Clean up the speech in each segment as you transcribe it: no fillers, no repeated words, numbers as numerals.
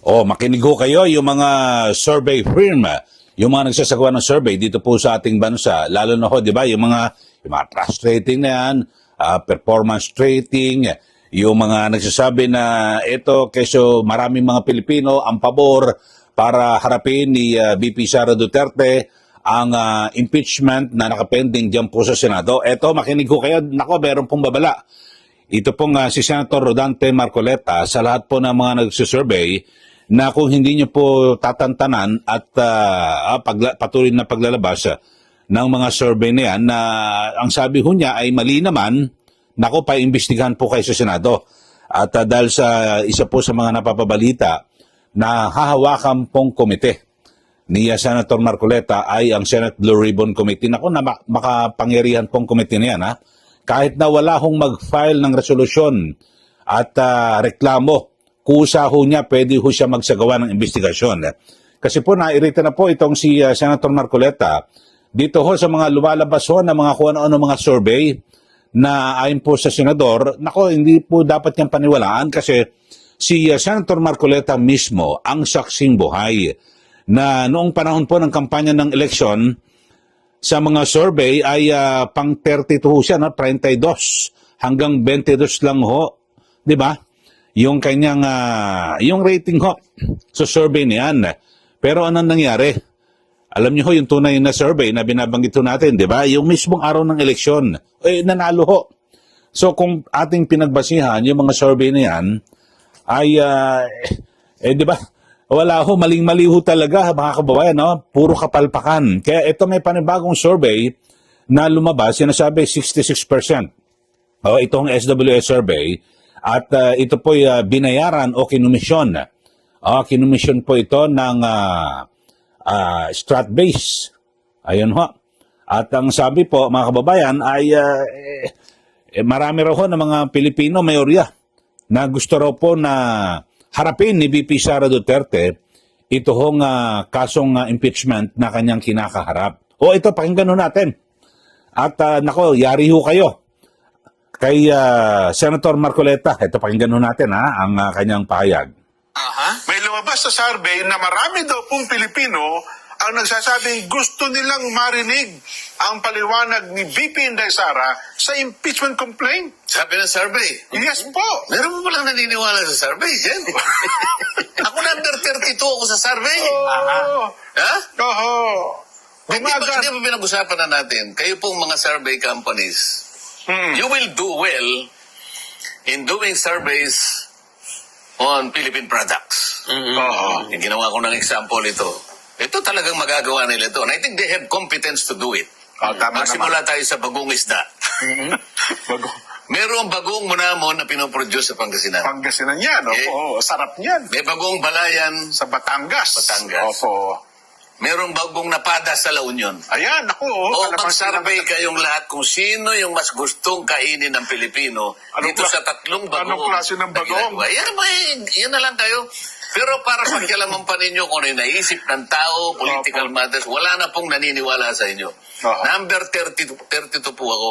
Makinig ho kayo yung mga survey firm, yung mga nagsasagawa ng survey dito po sa ating bansa, lalo na ho, di ba, yung mga trust rating na yan, performance rating, yung mga nagsasabi na ito, keso maraming mga Pilipino ang pabor para harapin ni VP Sara Duterte ang impeachment na nakapending dyan po sa Senado. Eto, makinig ho kayo, nako, meron pong babala. Ito pong si Senator Rodante Marcoleta, sa lahat po ng mga nagsusurvey, na kung hindi nyo po tatantanan at patuloy na paglalabas ng mga survey na yan, na ang sabi ho niya ay mali naman, nako, paimbestigahan po kayo sa Senado. At dahil sa isa po sa mga napapabalita na hahawakan pong komite ni Senator Marcoleta ay ang Senate Blue Ribbon Committee. Nako, na makapangyarihan pong komite na yan, ha? Kahit na wala hong mag-file ng resolusyon at reklamo, kusa ho niya, pwede ho siya magsagawa ng investigasyon. Kasi po, nairita na po itong si Senator Marcoleta dito ho sa mga lumalabas ho na mga kung ano-ano mga survey na ayon po sa senador. Nako, hindi po dapat niyang paniwalaan kasi si Senator Marcoleta mismo ang saksing buhay na noong panahon po ng kampanya ng eleksyon, sa mga survey ay pang 32 siya, no? 32 hanggang 22 lang ho, di ba? Yung kanyang, yung rating ho sa survey niyan. Pero anong nangyari? Alam niyo ho, yung tunay na survey na binabanggit ho natin, di ba? Yung mismong araw ng eleksyon, nanalo ho. So kung ating pinagbasihan, yung mga survey na yan, ay, di ba? Wala ho, maling-mali ho talaga, mga kababayan, no? Puro kapalpakan. Kaya ito may panibagong survey na lumabas, sinasabi 66%. Itong SWS survey, at ito po binayaran o kinumisyon. Kinumisyon po ito ng Stratbase. Ayun ho. At ang sabi po, mga kababayan, ay marami raw ho ng mga Pilipino, mayorya, na gusto raw po na harapin ni VP Sara Duterte ito hong kasong impeachment na kanyang kinakaharap. Ito, pakinggan ho natin. At nako, yari ho kayo kay Senator Marcoleta. Ito, pakinggan ho natin ang kanyang pahayag. May lumabas sa survey na marami daw pong Pilipino ang nagsasabing gusto nilang marinig ang paliwanag ni VP Inday Sara sa impeachment complaint. Sabi ng survey? Yes po. Meron mo palang naniniwala sa survey, Jen? Ako number 32 ako sa survey. Ha? Oo. Hindi ba pinag-usapan na natin, kayo pong mga survey companies, you will do well in doing surveys on Philippine products. Yung ginawa ko ng example ito. Ito talagang magagawa nila ito. And I think they have competence to do it. Magsimula tayo sa bagong isda. Merong bagong munamon na pinoproduce sa Pangasinan. Pangasinan yan. Opo. Sarap yan. May bagong balayan Sa Batangas. Opo. Merong bagong napada sa La Union. Ayan, ako. Mag-survey kayong lahat kung sino yung mas gustong kainin ng Pilipino dito sa tatlong bagong. Anong klase ng bagong? Yan na lang kayo. Pero para pakialaman pa ninyo kung ano yung naisip ng tao, political matters, wala na pong naniniwala sa inyo. Number 32 po ako.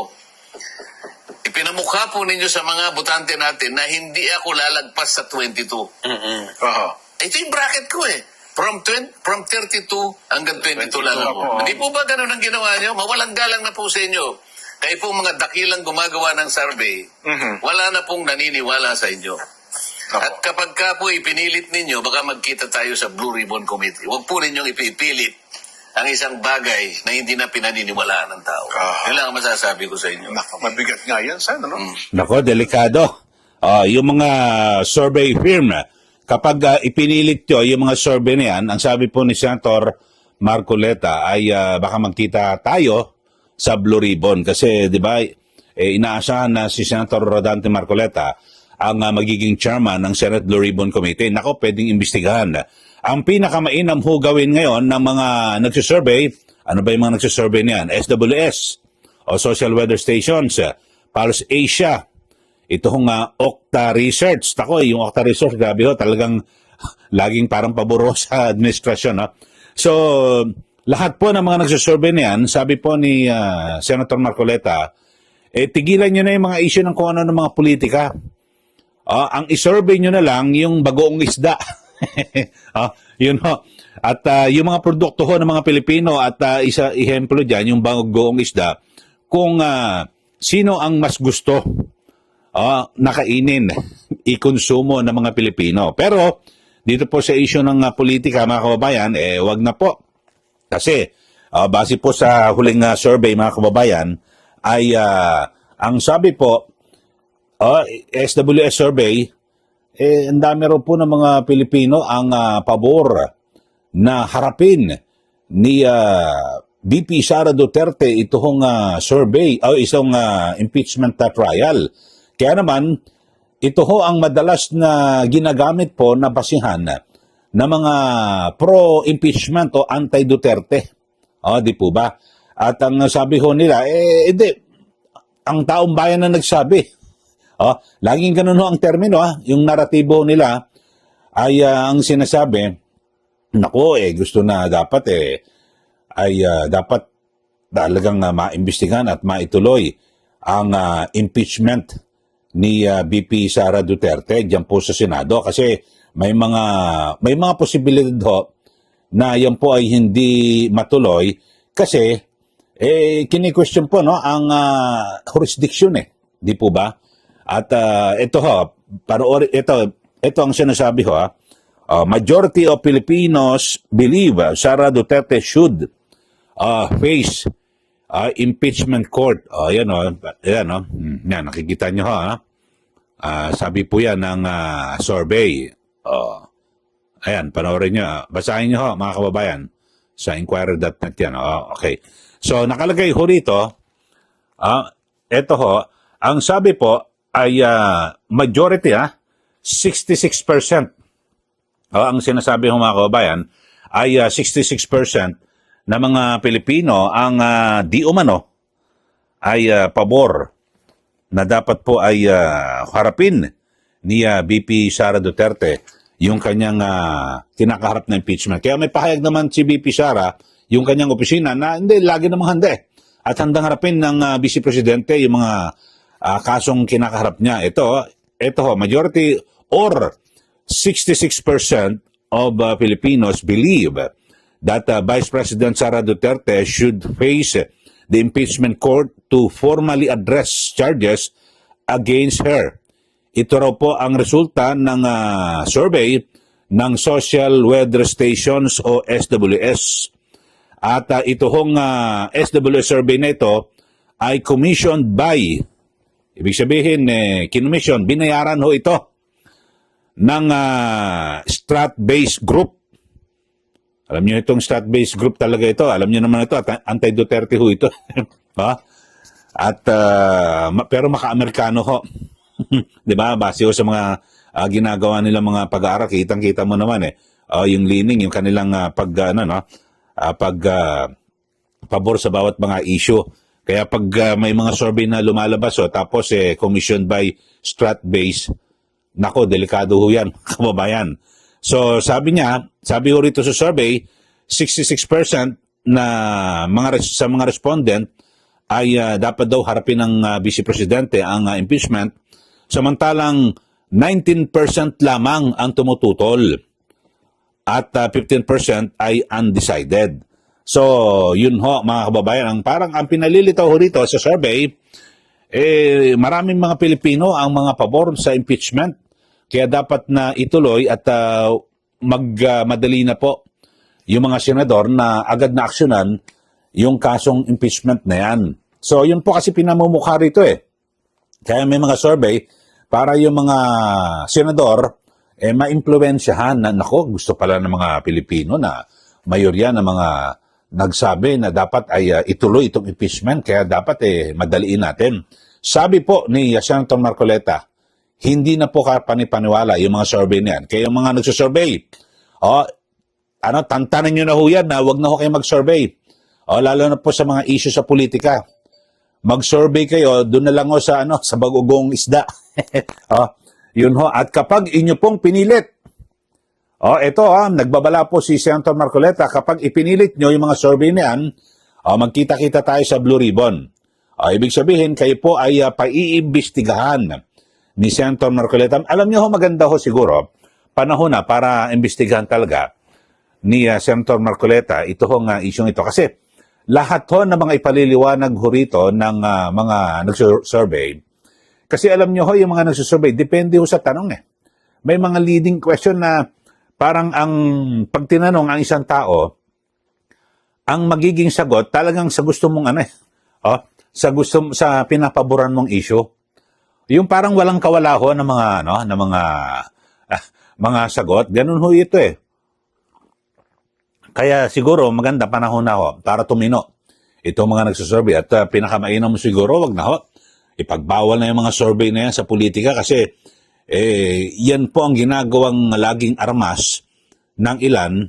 Ipinamukha po ninyo sa mga botante natin na hindi ako lalagpas sa 22. Ito yung bracket ko eh. From 32 hanggang 22 lang ako. Hindi po ba ganun ang ginawa nyo? Mawalang galang na po sa inyo. Kayo po mga dakilang gumagawa ng survey, wala na pong naniniwala sa inyo. At kapag ka po ipinilit ninyo, baka magkita tayo sa Blue Ribbon Committee. Huwag po ninyong ipipilit ang isang bagay na hindi na pinaniniwalaan ng tao. Yun lang ang masasabi ko sa inyo. Mabigat nga yan, sana, no? Nako, delikado. Yung mga survey firm, kapag ipinilit nyo yung mga survey na yan, ang sabi po ni Senator Marcoleta ay baka magkita tayo sa Blue Ribbon. Kasi, di ba, inaasahan na si Senator Rodante Marcoleta ang magiging chairman ng Senate Blue Ribbon Committee. Nako, pwedeng imbestigahan. Ang pinakamainam ho gawin ngayon ng mga nagsusurvey, ano ba yung mga nagsusurvey niyan? SWS o Social Weather Stations, Pulse Asia, ito hong Okta Research. Nako, yung Okta Research, grabe ho, talagang laging parang paboro sa administrasyon. So, lahat po ng mga nagsusurvey niyan, sabi po ni Senator Marcoleta, tigilan nyo na yung mga issue ng kung ano ng mga politika. Ang isurvey nyo na lang yung bagoong isda. Yun ho. At yung mga produkto ho ng mga Pilipino at isa ehemplo diyan yung bagoong isda, kung sino ang mas gusto nakainin, ikonsumo ng mga Pilipino. Pero dito po sa issue ng politika, mga kababayan, wag na po. Kasi base po sa huling survey, mga kababayan, ay ang sabi po, SWS survey, ang dami rin po ng mga Pilipino ang pabor na harapin ni VP Sara Duterte itong survey o isang impeachment trial. Kaya naman, ito ho ang madalas na ginagamit po na basihan na mga pro-impeachment o anti-Duterte. Di po ba? At ang sabi ho nila, hindi, ang taong bayan na nagsabi. Laging ganun ho ang termino, yung naratibo nila ay ang sinasabi, nako, gusto na dapat dapat talagang maimbestigahan at maituloy ang impeachment ni VP Sara Duterte diyan po sa Senado kasi may mga posibilidad ho na yan po ay hindi matuloy kasi kini-question po ang jurisdiction di po ba? At ito ho, ito ang sinasabi ho, majority of Filipinos believe Sara Duterte should face impeachment court. Yan yan, nakikita nyo ha. Sabi po yan ng survey. Ayan, panoorin nyo. Basahin nyo ho, mga kababayan, sa inquirer.net yan. Okay. So, nakalagay ho rito, ito ho, ang sabi po ay majority 66%. Ang sinasabi ho mga kababayan ay 66% na mga Pilipino ang di umano ay pabor na dapat po ay harapin ni VP Sara Duterte yung kanyang kinakaharap na impeachment. Kaya may pahayag naman si VP Sara, yung kanyang opisina, na hindi, lagi namang handa at handang harapin ng Vice Presidente yung mga kasong kinakaharap niya. Ito majority or 66% of Filipinos believe that Vice President Sara Duterte should face the impeachment court to formally address charges against her. Ito raw po ang resulta ng survey ng Social Weather Stations o SWS. At ito hong SWS survey na ito ay commissioned by, ibig sabihin, kinumission, binayaran ho ito ng Strat-based group. Alam niyo itong Strat-based group talaga ito. Alam niyo naman ito, anti-Duterte ho ito. At pero maka-Amerikano ho. 'Di ba? Base ho sa mga ginagawa nila mga pag-aaral, kitang-kita mo naman yung leaning, yung kanilang pabor sa bawat mga issue. Kaya pag may mga survey na lumalabas tapos commissioned by Strat-based, nako, delikado ho yan, kababayan. So, sabi ho rito sa survey, 66% na sa mga respondent ay dapat daw harapin ng Vice Presidente ang impeachment, samantalang 19% lamang ang tumututol at 15% ay undecided. So, yun ho, mga kababayan, parang ang pinalilitaw ho rito sa survey, maraming mga Pilipino ang mga pabor sa impeachment. Kaya dapat na ituloy at madali na po yung mga senador na agad na aksyonan yung kasong impeachment na yan. So, yun po kasi pinamumukha rito Kaya may mga survey para yung mga senador ma-impluwensyahan na, nako, gusto pala ng mga Pilipino na mayorya ng mga nagsabi na dapat ay ituloy itong impeachment, kaya dapat madaliin natin. Sabi po ni Senator Marcoleta, hindi na po panipaniwala yung mga survey niyan. Kaya yung mga nagsusurvey, tantanan nyo na ho yan na huwag na ho kayo mag-survey. Lalo na po sa mga issue sa politika. Mag-survey kayo, doon na lang ho sa bagugong isda. Yun ho. At kapag inyo pong pinilit, ito nagbabala po si Senator Marcoleta, kapag ipinilit nyo yung mga survey niyan, magkita-kita tayo sa Blue Ribbon. Ibig sabihin, kayo po ay paiimbestigahan ni Senator Marcoleta. Alam niyo ho, maganda ho siguro, panahon na para imbestigahan talaga ni Senator Marcoleta ito hong isyong ito. Kasi lahat ho ng mga ipaliliwanag ho rito ng mga nagsurvey, kasi alam nyo ho, yung mga nagsusurvey, depende ho sa tanong eh. May mga leading question na parang pag tinanong ang isang tao, ang magiging sagot talagang sa gusto mong sa pinapaboran mong issue. Yung parang walang kawala ho ng mga sagot, ganun ho ito eh. Kaya siguro maganda panahon na ho para tumino itong mga nagsusurvey at pinakamainam mo siguro, wag na ho. Ipagbawal na yung mga survey na yan sa politika kasi yan po ang ginagawang laging armas ng ilan.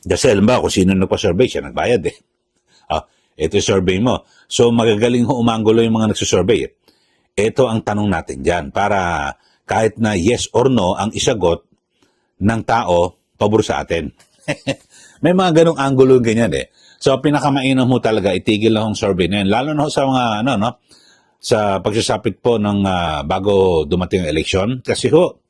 Kasi alam ba kung sino nagpa-survey, siya nagbayad eh. Ito yung survey mo. So magagaling ho umanggulo yung mga nagsusurvey. Ito ang tanong natin dyan para kahit na yes or no ang isagot ng tao, pabor sa atin. May mga ganong angulo ganyan eh. So pinakamainam mo talaga, itigil lang ang survey na yan. Lalo na ho sa mga sa pagsasapit po ng bago dumating ang eleksyon. Kasi ho,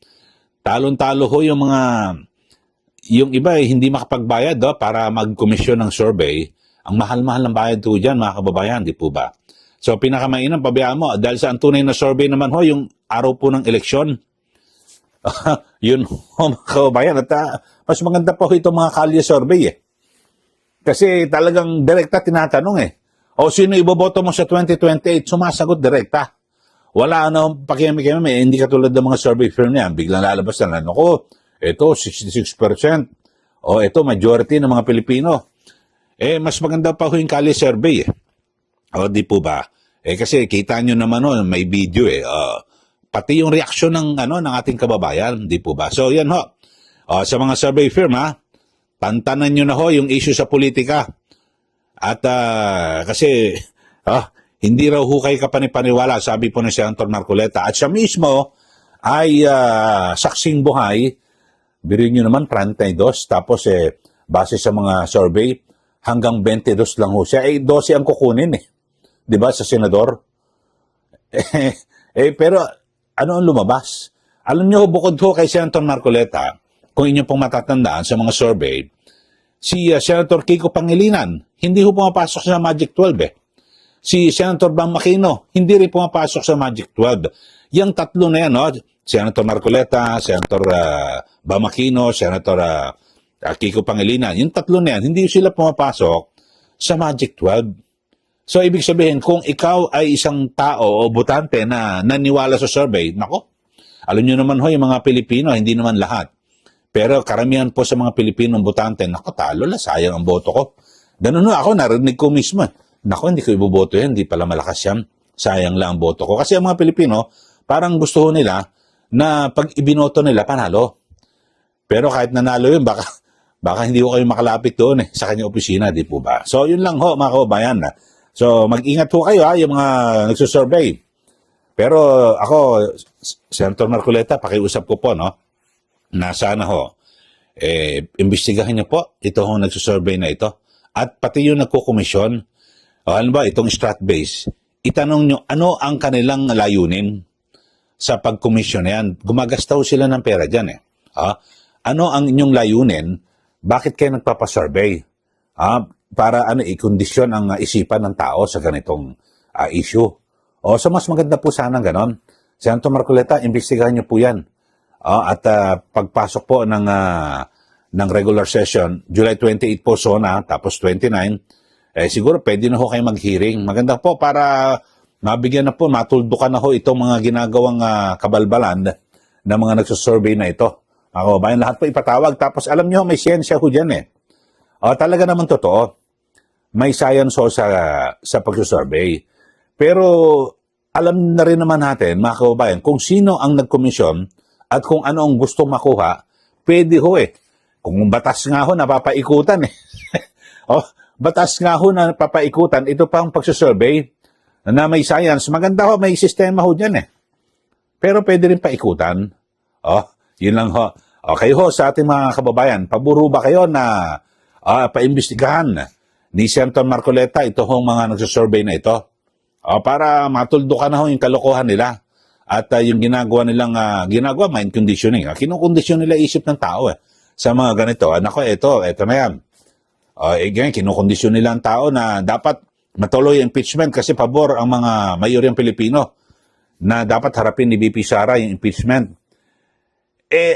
talon-talo ho yung iba hindi makapagbayad para mag-komisyon ng survey. Ang mahal-mahal ng bayad po dyan, mga kababayan, di po ba? So pinakamainam, pabayaan mo, dahil sa ang tunay na survey naman ho, yung araw po ng eleksyon. Yun ho, mga kababayan. At mas maganda po itong mga kalye survey eh. Kasi talagang direkta tinatanong eh. O sino iboboto mo sa 2028? Sumasagot direkta. Wala pakiyami-kiyami. Hindi katulad ng mga survey firm niyan. Biglang lalabas na lang. Ito 66%. O ito majority ng mga Pilipino. Mas maganda pa ho yung Kali survey eh. O di po ba? Kasi kita nyo naman may video eh. Pati yung reaksyon ng ating kababayan. Di po ba? So yan ho. Sa mga survey firm tantanan nyo na ho yung issue sa politika. At kasi hindi raw hukay kapanipaniwala, sabi po ni Senator Marcoleta. At siya mismo ay saksing buhay. Biruin nyo naman, 32. Tapos base sa mga survey, hanggang 22 lang ho siya. 12 ang kukunin eh. Diba sa senador? Pero ano ang lumabas? Alam nyo, bukod ho kay Senator Marcoleta, kung inyo pong matatandaan sa mga survey, si Senator Kiko Pangilinan, hindi ho pumapasok sa Magic 12 eh. Si Senator Bam Aquino, hindi rin pumapasok sa Magic 12. Yung tatlo na yan, Senator Marcoleta, Senator Bam Aquino, Senator Kiko Pangilinan, yung tatlo na yan, hindi sila pumapasok sa Magic 12. So, ibig sabihin, kung ikaw ay isang tao o botante na naniwala sa survey, nako, alam nyo naman yung mga Pilipino, hindi naman lahat. Pero karamihan po sa mga Pilipinong botante, nako, talo la, sayang ang boto ko. Ganun ako, narinig ko mismo. Nako, hindi ko iboboto yan, hindi pala malakas yan. Sayang lang ang boto ko. Kasi ang mga Pilipino, parang gusto nila na pag ibinoto nila, panalo. Pero kahit nanalo yun, baka hindi ko kayo makalapit doon sa kanyang opisina, di po ba? So, yun lang ho, mga kababayan. So, mag-ingat po kayo yung mga nagsusurvey. Pero ako, Senator Marcoleta, pakiusap ko po, na sana ho, imbestigahin niyo po ito hong nagsusurvey na ito. At pati yung nagkukomisyon, ano ba, itong strat-base, itanong nyo, ano ang kanilang layunin sa pagkomisyon na yan? Gumagastaw sila ng pera dyan eh. Ano ang inyong layunin? Bakit kayo nagpapasurvey? Para ikondisyon ang isipan ng tao sa ganitong issue. So mas maganda po sana ganon. Senator Marcoleta, imbestigahan nyo po yan. At pagpasok po ng regular session, July 28 po SONA, tapos 29, siguro pwede na ho kayo mag-hearing. Maganda po para mabigyan na po, matuldukan na ho itong mga ginagawang kabalbalan ng mga nagsusurvey na ito. Bayan lahat po ipatawag. Tapos alam nyo, may siyensya ho dyan eh. Talaga naman totoo. May science ho sa pagsusurvey. Pero alam na rin naman natin, mga kababayan, kung sino ang nagkomisyon at kung ano ang gusto makuha, pwede ho eh. Kung batas nga ho, napapaikutan eh. Batas nga ho na napapaikutan, ito pa ang pagsusurvey na may science. Maganda ho, may sistema ho dyan eh. Pero pwede rin paikutan. Yun lang ho. Okay ho, sa ating mga kababayan, paburo ba kayo na paimbestigahan ni Senator Marcoleta ito hong mga nagsusurvey na ito? Para matuldukan na ho yung kalokohan nila. At yung ginagawa mind conditioning. Kinukondisyon nila isip ng tao sa mga ganito. Nako, ito na yan. Ganyan, kinukondisyon nila ang tao na dapat matuloy ang impeachment kasi pabor ang mga mayoryang Pilipino na dapat harapin ni VP Sara yung impeachment.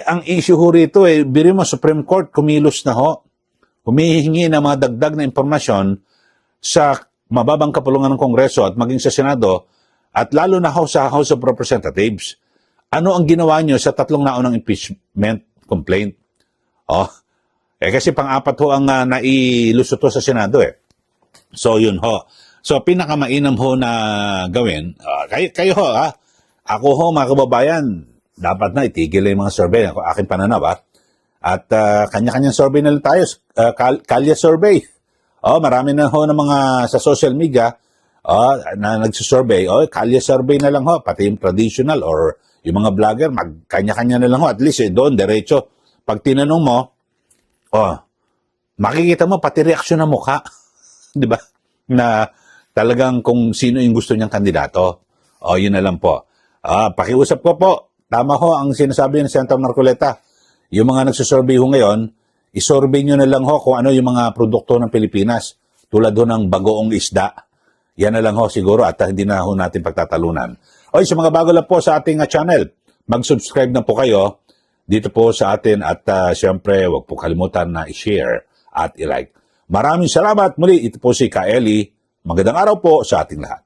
Ang issue ho rito, biro mo, Supreme Court, kumilos na ho. Humihingi ng mga dagdag na impormasyon sa mababang kapulungan ng Kongreso at maging sa Senado at lalo na ho sa House of Representatives. Ano ang ginawa nyo sa 3 naunang impeachment complaint? Kasi pang-apat ho ang nailusot ho sa Senado So, yun ho. So, pinakamainam ho na gawin, kayo ho ako ho mga kababayan, dapat na itigil yung mga survey, aking pananaw At kanya-kanyang survey na lang tayo, Kalya survey. Marami na ho ng mga sa social media na nagsusurvey. Kalya survey na lang ho, pati yung traditional or yung mga vlogger, magkanya-kanya na lang ho. At least doon, diretso. Pag tinanong mo, makikita mo pati reaksyon ng mukha. Di ba? Na talagang kung sino yung gusto niyang kandidato. Yun na lang po. Pakiusap ko po, tama ho ang sinasabi ng Senator Marcoleta. Yung mga nagsusurvey ho ngayon, isurvey nyo na lang ho kung ano yung mga produkto ng Pilipinas. Tulad ho ng bagoong isda. Yan na lang ho siguro at hindi na ho natin pagtatalunan. Sa mga bago lang po sa ating channel, mag-subscribe na po kayo dito po sa atin at syempre huwag po kalimutan na i-share at i-like. Maraming salamat muli. Ito po si Ka Eli. Magandang araw po sa ating lahat.